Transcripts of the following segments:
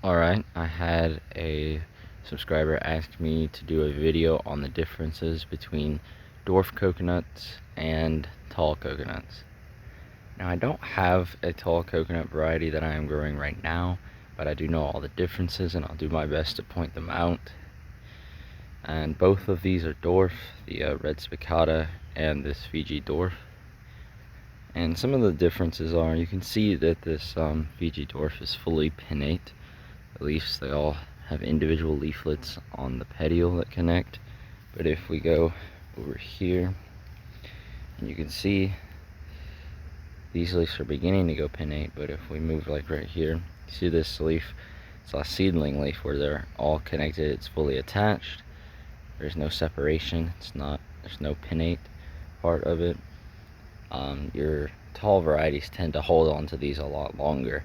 Alright, I had a subscriber ask me to do a video on the differences between dwarf coconuts and tall coconuts. Now, I don't have a tall coconut variety that I am growing right now, but I do know all the differences and I'll do my best to point them out. And both of these are dwarf, the red spicata and this Fiji dwarf. And some of the differences are, you can see that this Fiji dwarf is fully pinnate. The leaves, they all have individual leaflets on the petiole that connect. But if we go over here, and you can see these leaves are beginning to go pinnate, but if we move like right here, you see this leaf, it's a seedling leaf where they're all connected, it's fully attached. There's no separation, there's no pinnate part of it. Your tall varieties tend to hold on to these a lot longer,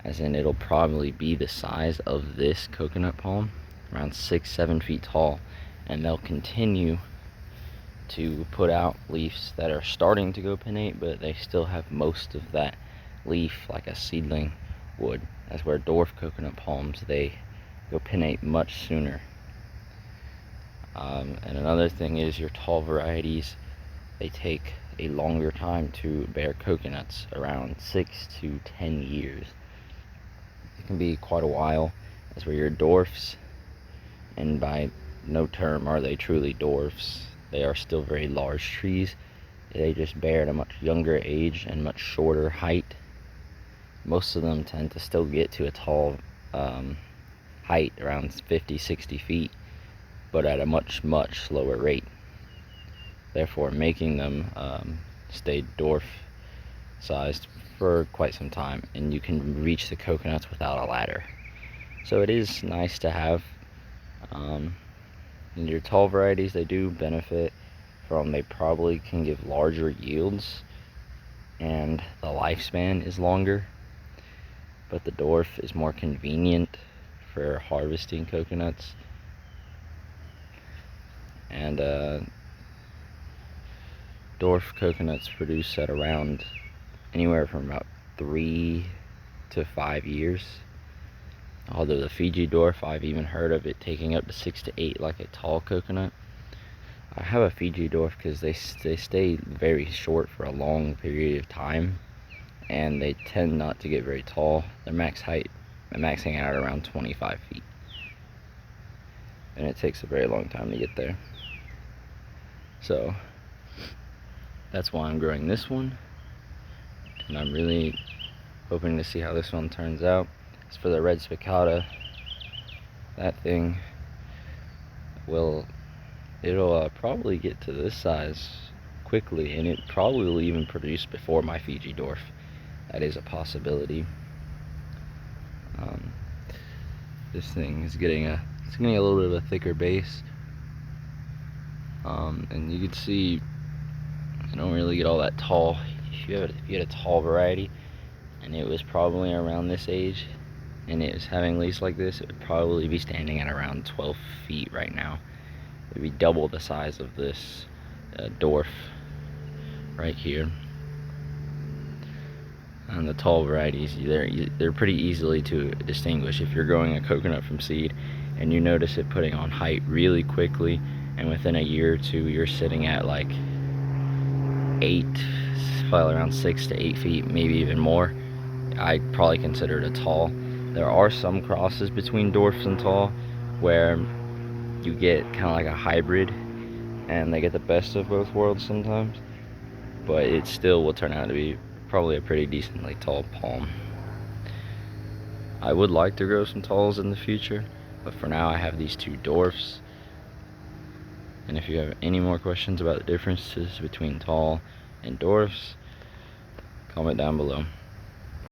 as in it'll probably be the size of this coconut palm, around 6-7 feet tall, and they'll continue to put out leaves that are starting to go pinnate, but they still have most of that leaf like a seedling would. That's where dwarf coconut palms, they go pinnate much sooner. And another thing is your tall varieties, they take a longer time to bear coconuts, around 6 to 10 years. It can be quite a while, as where your dwarfs, and by no term are they truly dwarfs, they are still very large trees. They just bear at a much younger age and much shorter height. Most of them tend to still get to a tall height, around 50-60 feet, but at a much slower rate, therefore making them stay dwarf sized for quite some time, and you can reach the coconuts without a ladder. So it is nice to have. And your tall varieties, they do benefit from, they probably can give larger yields and the lifespan is longer, but the dwarf is more convenient for harvesting coconuts. And dwarf coconuts produce at around anywhere from about 3 to 5 years. Although the Fiji dwarf, I've even heard of it taking up to 6 to 8 like a tall coconut. I have a Fiji dwarf because they stay very short for a long period of time, and they tend not to get very tall. Their max height, they're maxing out around 25 feet. And it takes a very long time to get there. So that's why I'm growing this one, and I'm really hoping to see how this one turns out. As for the red spicata, that thing it'll probably get to this size quickly, and it probably will even produce before my Fiji dwarf. That is a possibility. This thing is getting a little bit of a thicker base, and you can see I don't really get all that tall. If you had a tall variety and it was probably around this age and it was having leaves like this, it would probably be standing at around 12 feet right now. It would be double the size of this dwarf right here. And the tall varieties, they're pretty easily to distinguish. If you're growing a coconut from seed and you notice it putting on height really quickly, and within a year or two you're sitting at like 8, probably around 6 to 8 feet, maybe even more, I'd probably consider it a tall. There are some crosses between dwarfs and tall where you get kind of like a hybrid, and they get the best of both worlds sometimes, but it still will turn out to be probably a pretty decently tall palm. I would like to grow some talls in the future, but for now I have these two dwarfs. And if you have any more questions about the differences between tall and dwarfs, comment down below.